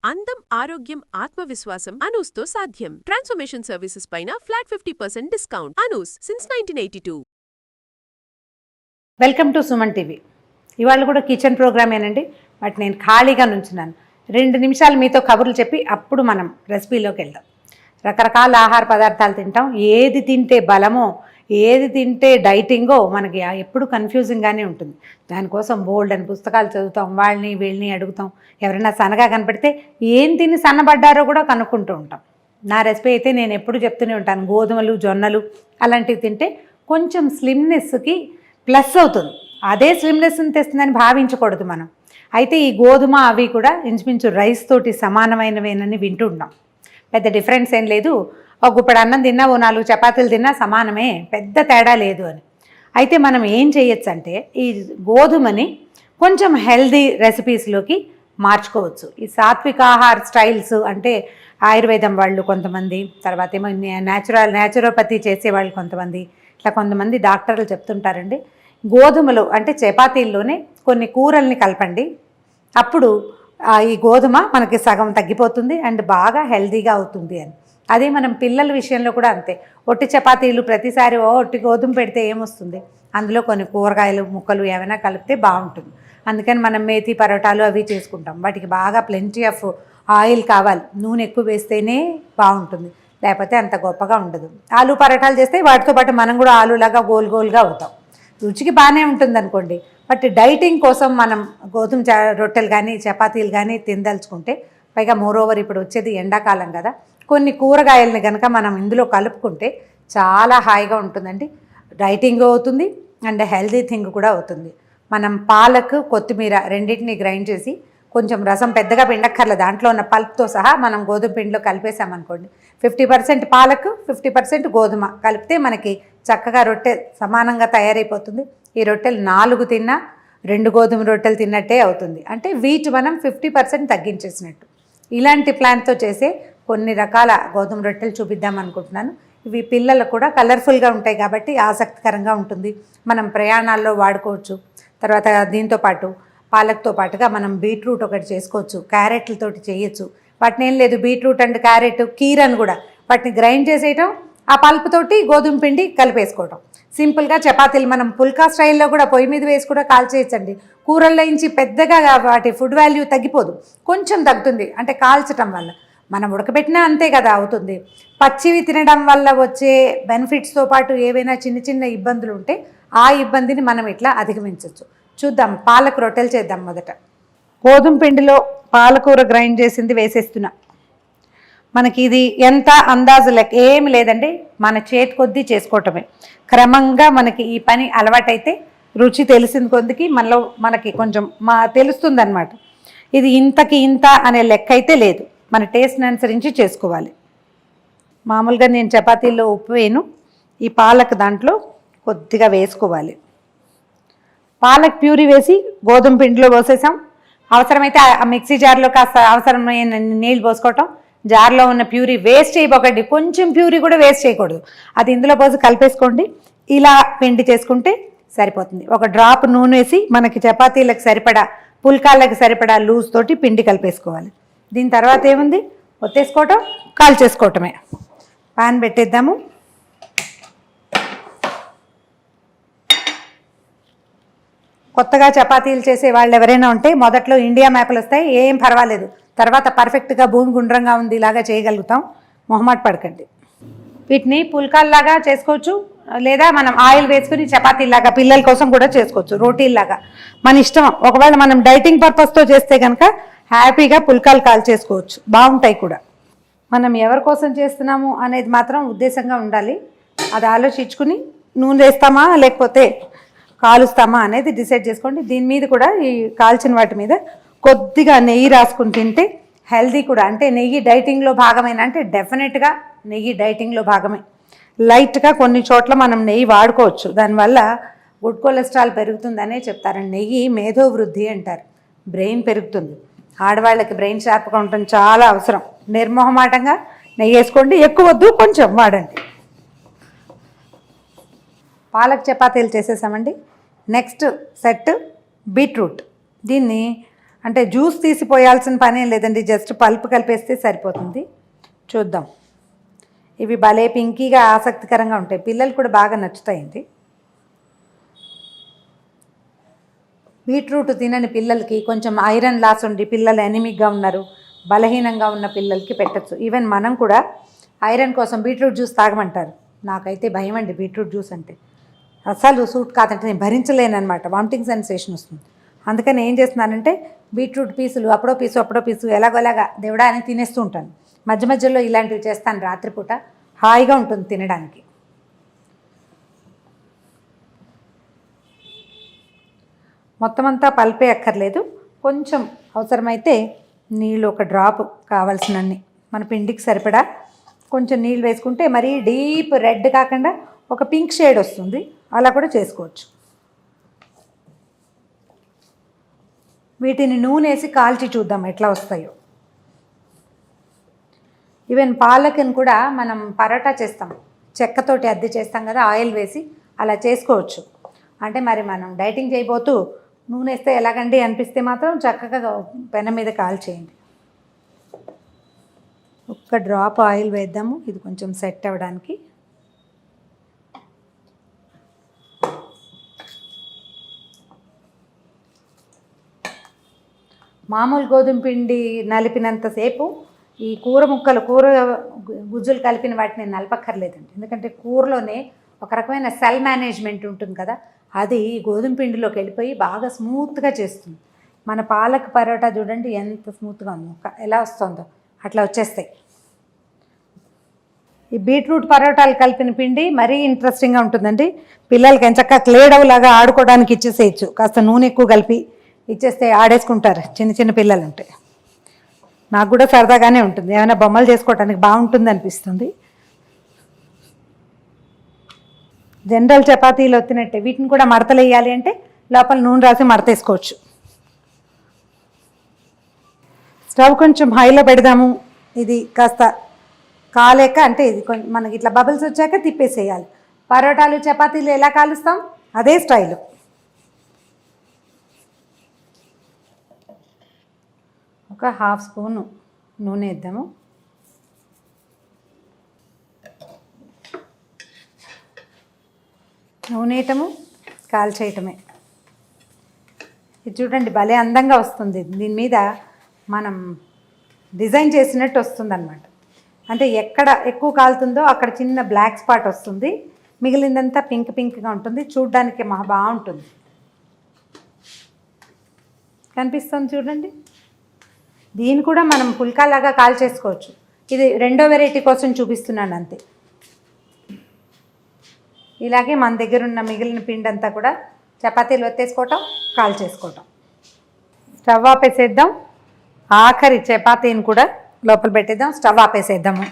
అందం, ఆరోగ్యం, ఆత్మవిశ్వాసం అనూస్తో సాధ్యం. ట్రాన్స్ఫర్మేషన్ సర్వీసెస్ పైన flat 50% discount. Anoos since 1982. Welcome to Suman TV. ఇవాళ కూడా కిచెన్ ప్రోగ్రామేనండి. బట్ నేను ఖాళీగా నుంచున్నాను. 2 నిమిషాలు మీతో కబుర్లు చెప్పి అప్పుడు మనం రెసిపీలోకి వెళ్దాం. రకరకాల ఆహార పదార్థాలు తింటాం. ఏది తింటే బలమో, ఏది తింటే డైటింగో మనకి ఎప్పుడు కన్ఫ్యూజింగ్గానే ఉంటుంది. దానికోసం బోల్డ్ అని పుస్తకాలు చదువుతాం, వాళ్ళని వీళ్ళని అడుగుతాం. ఎవరైనా సన్నగా కనపడితే ఏం తిని సన్నబడ్డారో కూడా కనుక్కుంటూ ఉంటాం. నా రెసిపీ అయితే నేను ఎప్పుడు చెప్తూనే ఉంటాను, గోధుమలు, జొన్నలు అలాంటివి తింటే కొంచెం స్లిమ్నెస్కి ప్లస్ అవుతుంది. అదే స్లిమ్నెస్ని తెస్తుందని భావించకూడదు మనం. అయితే ఈ గోధుమ అవి కూడా ఇంచుమించు రైస్ తోటి సమానమైనవేనని వింటున్నాం. పెద్ద డిఫరెన్స్ ఏం లేదు. ఒక గుప్పడు అన్నం తిన్నా, ఓ 4 చపాతీలు తిన్నా సమానమే, పెద్ద తేడా లేదు అని. అయితే మనం ఏం చేయొచ్చు అంటే ఈ గోధుమని కొంచెం హెల్దీ రెసిపీస్లోకి మార్చుకోవచ్చు. ఈ సాత్విక ఆహార స్టైల్స్ అంటే ఆయుర్వేదం వాళ్ళు కొంతమంది, తర్వాత ఏమో న్యాచురోపతి చేసేవాళ్ళు కొంతమంది, ఇట్లా కొంతమంది డాక్టర్లు చెప్తుంటారండి, గోధుమలు అంటే చపాతీల్లోనే కొన్ని కూరల్ని కలపండి, అప్పుడు ఈ గోధుమ మనకి సగం తగ్గిపోతుంది అండ్ బాగా హెల్దీగా అవుతుంది అని. అదే మనం పిల్లల విషయంలో కూడా అంతే. ఒట్టి చపాతీలు ప్రతిసారి ఒట్టి గోధుమ పెడితే ఏమొస్తుంది? అందులో కొన్ని కూరగాయలు ముక్కలు ఏమైనా కలిపితే బాగుంటుంది. అందుకని మనం మేతి పరోటాలు అవి చేసుకుంటాం. వాటికి బాగా ప్లెంటీ ఆఫ్ ఆయిల్ కావాలి, నూనె ఎక్కువ వేస్తేనే బాగుంటుంది, లేకపోతే అంత గొప్పగా ఉండదు. ఆలు పరోటాలు చేస్తే వాటితో పాటు మనం కూడా ఆలులాగా గోల్ గోల్గా అవుతాం. రుచికి బాగానే ఉంటుంది అనుకోండి, బట్ డైటింగ్ కోసం మనం గోధుమ రొట్టెలు కానీ చపాతీలు కానీ తినదలుచుకుంటే, పైగా మోరోవర్ ఇప్పుడు వచ్చేది ఎండాకాలం కదా, కొన్ని కూరగాయలని కనుక మనం ఇందులో కలుపుకుంటే చాలా హాయిగా ఉంటుందండి. డైటింగ్ అవుతుంది అండ్ హెల్దీ థింగ్ కూడా అవుతుంది. మనం పాలకు, కొత్తిమీర రెండింటిని గ్రైండ్ చేసి కొంచెం రసం పెద్దగా పిండక్కర్ల, దాంట్లో ఉన్న పల్ప్తో సహా మనం గోధుమ పిండిలో కలిపేసామనుకోండి, 50% పాలకు 50% గోధుమ కలిపితే మనకి చక్కగా రొట్టె సమానంగా తయారైపోతుంది. ఈ రొట్టెలు 4 తిన్నా 2 గోధుమ రొట్టెలు తిన్నట్టే అవుతుంది. అంటే వీటి మనం 50% తగ్గించేసినట్టు. ఇలాంటి ప్లాన్తో చేసే కొన్ని రకాల గోధుమ రొట్టెలు చూపిద్దాం అనుకుంటున్నాను. ఇవి పిల్లలకు కూడా కలర్ఫుల్గా ఉంటాయి కాబట్టి ఆసక్తికరంగా ఉంటుంది. మనం ప్రయాణాల్లో వాడుకోవచ్చు. తర్వాత దీంతో పాటు పాలక్తో పాటుగా మనం బీట్రూట్ ఒకటి చేసుకోవచ్చు, క్యారెట్లతోటి చేయొచ్చు. వాటిని ఏం లేదు, బీట్రూట్ అండ్ క్యారెట్, కీరని కూడా వాటిని గ్రైండ్ చేసేయటం, ఆ పల్పుతోటి గోధుమ పిండి కలిపేసుకోవటం. సింపుల్గా చపాతీలు మనం పుల్కా స్టైల్లో కూడా పొయ్యి మీద వేసి కూడా కాల్చేయచ్చండి. కూరల్లో నుంచి పెద్దగా వాటి ఫుడ్ వాల్యూ తగ్గిపోదు, కొంచెం తగ్గుతుంది అంటే కాల్చటం వల్ల. మనం ఉడకబెట్టినా అంతే కదా అవుతుంది. పచ్చివి తినడం వల్ల వచ్చే బెనిఫిట్స్తో పాటు ఏవైనా చిన్న చిన్న ఇబ్బందులు ఉంటే ఆ ఇబ్బందిని మనం ఇట్లా అధిగమించవచ్చు. చూద్దాం, పాలకు రొట్టెలు చేద్దాం. మొదట గోధుమ పిండిలో పాలకూర గ్రైండ్ చేసింది వేసేస్తున్నా. మనకి ఇది ఎంత అందాజు లెక్క ఏమి లేదండి, మన చేతి కొద్దీ చేసుకోవటమే. క్రమంగా మనకి ఈ పని అలవాటైతే రుచి తెలిసిన కొద్దికి మనకి కొంచెం తెలుస్తుంది అనమాట. ఇది ఇంతకి ఇంత అనే లెక్క అయితే లేదు, మన టేస్ట్ని అనుసరించి చేసుకోవాలి. మామూలుగా నేను చపాతీల్లో ఉప్పు వేయను, ఈ పాలక్ దాంట్లో కొద్దిగా వేసుకోవాలి. పాలక్ ప్యూరీ వేసి గోధుమ పిండిలో పోసేసాం. అవసరమైతే ఆ మిక్సీ జార్లో కాస్త అవసరమైన నీళ్ళు పోసుకోవటం. జార్లో ఉన్న ప్యూరీ వేస్ట్ చేయబోకండి, కొంచెం ప్యూరీ కూడా వేస్ట్ చేయకూడదు. అది ఇందులో పోసి కలిపేసుకోండి. ఇలా పిండి చేసుకుంటే సరిపోతుంది. ఒక డ్రాప్ నూనె వేసి మనకి చపాతీలకు సరిపడా, పుల్కాలకు సరిపడా లూజ్ తోటి పిండి కలిపేసుకోవాలి. దీని తర్వాత ఏముంది, ఒత్తేసుకోవటం, కాల్చేసుకోవటమే. పాన్ పెట్టేద్దాము. కొత్తగా చపాతీలు చేసే వాళ్ళు ఎవరైనా ఉంటే మొదట్లో ఇండియా మ్యాప్లు వస్తాయి, ఏం పర్వాలేదు. తర్వాత పర్ఫెక్ట్గా భూమి గుండ్రంగా ఉంది ఇలాగా చేయగలుగుతాం, మొహమాట పడకండి. వీటిని పుల్కాల్లాగా చేసుకోవచ్చు, లేదా మనం ఆయిల్ వేసుకుని చపాతీలాగా పిల్లల కోసం కూడా చేసుకోవచ్చు, రోటీల్లాగా మన ఇష్టం. ఒకవేళ మనం డైటింగ్ పర్పస్తో చేస్తే కనుక హ్యాపీగా పుల్కాలు కాల్ చేసుకోవచ్చు, బాగుంటాయి కూడా. మనం ఎవరి కోసం చేస్తున్నాము అనేది మాత్రం ఉద్దేశంగా ఉండాలి. అది ఆలోచించుకుని నూనె వేస్తామా లేకపోతే కాలుస్తామా అనేది డిసైడ్ చేసుకోండి. దీని మీద కూడా ఈ కాల్చిన వాటి మీద కొద్దిగా నెయ్యి రాసుకుని తింటే హెల్దీ కూడా. అంటే నెయ్యి డైటింగ్లో భాగమేనా అంటే డెఫినెట్గా నెయ్యి డైటింగ్లో భాగమే. లైట్గా కొన్ని చోట్ల మనం నెయ్యి వాడుకోవచ్చు, దానివల్ల గుడ్ కొలెస్ట్రాల్ పెరుగుతుందనే చెప్తారండి. నెయ్యి మేధోవృద్ధి అంటారు, బ్రెయిన్ పెరుగుతుంది. ఆడవాళ్ళకి బ్రెయిన్ షార్ప్గా ఉండటం చాలా అవసరం. నిర్మోహమాటంగా నెయ్యి వేసుకోండి, ఎక్కువ వద్దు, కొంచెం వాడండి. పాలక్ చపాతీలు చేసేసామండి. Next set beetroot. దీన్ని అంటే జ్యూస్ తీసిపోయాల్సిన పని ఏం లేదండి, జస్ట్ పల్ప్ కలిపేస్తే సరిపోతుంది. చూద్దాం. ఇవి భలే పింకీగా ఆసక్తికరంగా ఉంటాయి, పిల్లలు కూడా బాగా నచ్చుతాయండి. బీట్రూట్ తినని పిల్లలకి కొంచెం ఐరన్ లాస్ ఉండి పిల్లలు ఎనిమిక్గా ఉన్నారు, బలహీనంగా ఉన్న పిల్లలకి పెట్టచ్చు. ఈవెన్ మనం కూడా ఐరన్ కోసం బీట్రూట్ జ్యూస్ తాగమంటారు. నాకైతే భయం అండి బీట్రూట్ జ్యూస్ అంటే, అసలు సూట్ కాదంటే నేను భరించలేనమాట, వామిటింగ్ సెన్సేషన్ వస్తుంది. అందుకని ఏం చేస్తున్నానంటే బీట్రూట్ పీసులు అప్పుడో పీసు ఎలాగోలాగా దేవుడా అని తినేస్తూ ఉంటాను. మధ్య మధ్యలో ఇలాంటివి చేస్తాను, రాత్రిపూట హాయిగా ఉంటుంది తినడానికి. మొత్తం అంతా పల్పే అక్కర్లేదు, కొంచెం అవసరమైతే నీళ్ళు ఒక డ్రాప్ కావాల్సినన్ని మన పిండికి సరిపడా కొంచెం నీళ్ళు వేసుకుంటే మరీ డీప్ రెడ్ కాకుండా ఒక పింక్ షేడ్ వస్తుంది, అలా కూడా చేసుకోవచ్చు. వీటిని నూనె వేసి కాల్చి చూద్దాం ఎట్లా వస్తాయో. ఈవెన్ పాలకని కూడా మనం పరోటా చేస్తాం, చెక్కతోటి అద్దె చేస్తాం కదా, ఆయిల్ వేసి అలా చేసుకోవచ్చు. అంటే మరి మనం డైటింగ్ చేయబోతూ నూనె వేస్తే ఎలాగండి అనిపిస్తే మాత్రం చక్కగా పెనం మీద కాల్చేయండి. ఒక్క డ్రాప్ ఆయిల్ వేద్దాము, ఇది కొంచెం సెట్ అవ్వడానికి. మామూలు గోధుమ పిండి నలిపినంతసేపు ఈ కూర ముక్కలు, కూర గుజ్జులు కలిపిన వాటిని నలపక్కర్లేదండి. ఎందుకంటే కూరలోనే ఒక రకమైన సెల్ మేనేజ్మెంట్ ఉంటుంది కదా, అది గోధుమ పిండిలోకి వెళ్ళిపోయి బాగా స్మూత్గా చేస్తుంది. మన పాలక్ పరోటా చూడండి ఎంత స్మూత్గా ఉందో, ఎలా వస్తుందో అట్లా వచ్చేస్తాయి. ఈ బీట్రూట్ పరోటాలు కలిపిన పిండి మరీ ఇంట్రెస్టింగ్గా ఉంటుందండి. పిల్లలకి ఎంచక్క క్లేడవ్ లాగా ఆడుకోవడానికి ఇచ్చేసేయచ్చు, కాస్త నూనె ఎక్కువ కలిపి ఇచ్చేస్తే ఆడేసుకుంటారు చిన్న చిన్న పిల్లలు ఉంటే. నాకు కూడా సరదాగానే ఉంటుంది, ఏమైనా బొమ్మలు చేసుకోవడానికి బాగుంటుంది అనిపిస్తుంది. జనరల్ చపాతీలు వచ్చినట్టే వీటిని కూడా మడతలు వేయాలి అంటే లోపల నూనె రాసి మడతేసుకోవచ్చు. స్టవ్ కొంచెం హైలో పెడదాము, ఇది కాస్త కాలేక, అంటే ఇది కొంచెం మనకి ఇట్లా బబుల్స్ వచ్చాక తిప్పేసేయాలి. పరోటాలు చపాతీలు ఎలా కాలుస్తాం అదే స్టైలు. ఒక హాఫ్ స్పూను నూనె వేద్దాము. నూనె వేయటము కాల్చేయటమే. ఇది చూడండి భలే అందంగా వస్తుంది, దీని మీద మనం డిజైన్ చేసినట్టు వస్తుంది అన్నమాట. అంటే ఎక్కడ ఎక్కువ కాలుతుందో అక్కడ చిన్న బ్లాక్ స్పాట్ వస్తుంది, మిగిలిందంతా పింక్ పింక్గా ఉంటుంది, చూడ్డానికి బాగుంటుంది. కనిపిస్తుంది చూడండి. దీన్ని కూడా మనం పుల్కాలాగా కాల్చేసుకోవచ్చు. ఇది రెండో వెరైటీ కోసం చూపిస్తున్నాను అంతే. ఇలాగే మన దగ్గర ఉన్న మిగిలిన పిండి అంతా కూడా చపాతీలు ఒత్తేసుకోవటం, కాల్చేసుకోవటం. స్టవ్ ఆపేసేద్దాం. ఆఖరి చపాతీని కూడా లోపల పెట్టేద్దాం, స్టవ్ ఆపేసేద్దాము.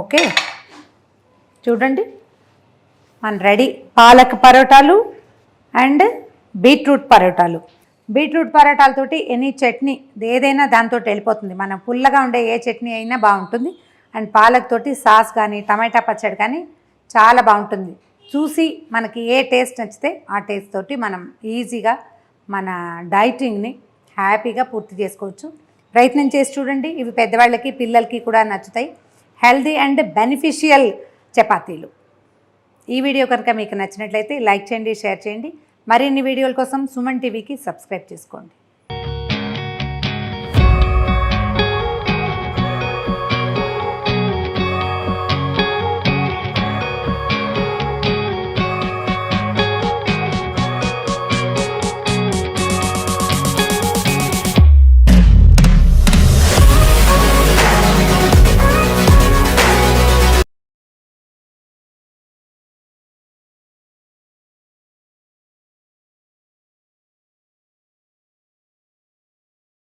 ఓకే చూడండి మన రెడీ పాలక్ పరోటాలు అండ్ బీట్రూట్ పరోటాలు. బీట్రూట్ పరోటాలతోటి ఎనీ చట్నీ ఏదైనా దాంతో వెళ్ళిపోతుంది. మనం పుల్లగా ఉండే ఏ చట్నీ అయినా బాగుంటుంది. అండ్ పాలక్ తోటి సాస్ కానీ టమాటా పచ్చడి కానీ చాలా బాగుంటుంది. చూసి మనకి ఏ టేస్ట్ నచ్చితే ఆ టేస్ట్ తోటి మనం ఈజీగా మన డైటింగ్ని హ్యాపీగా పూర్తి చేసుకోవచ్చు. ప్రయత్నం చేసి చూడండి, ఇవి పెద్దవాళ్ళకి పిల్లలకి కూడా నచ్చుతాయి. హెల్దీ అండ్ బెనిఫిషియల్ చపాతీలు. ఈ వీడియో కనుక మీకు నచ్చినట్లయితే లైక్ చేయండి, షేర్ చేయండి. మరిన్ని వీడియోల కోసం సుమన్ టీవీకి సబ్స్క్రైబ్ చేసుకోండి.